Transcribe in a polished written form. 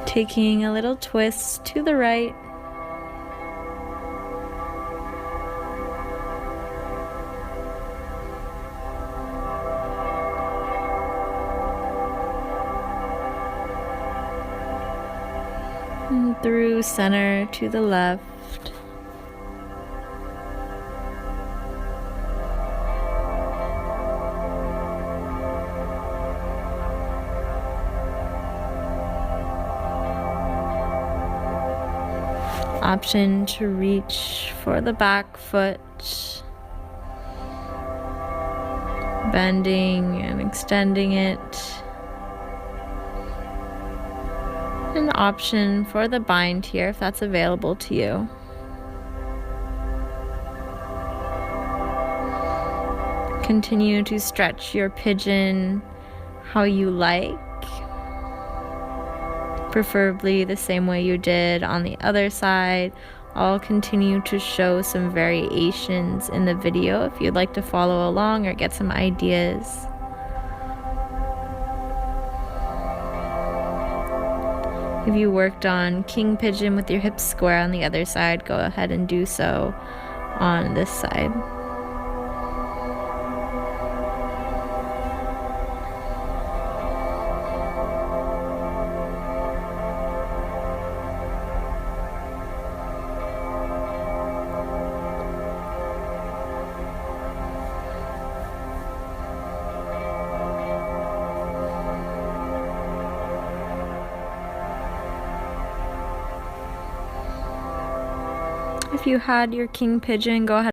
Taking a little twist to the right. And through center to the left. Option to reach for the back foot, bending and extending it. An option for the bind here if that's available to you. Continue to stretch your pigeon how you like. Preferably the same way you did on the other side. I'll continue to show some variations in the video if you'd like to follow along or get some ideas. If you worked on king pigeon with your hips square on the other side, go ahead and do so on this side. If you had your king pigeon, go ahead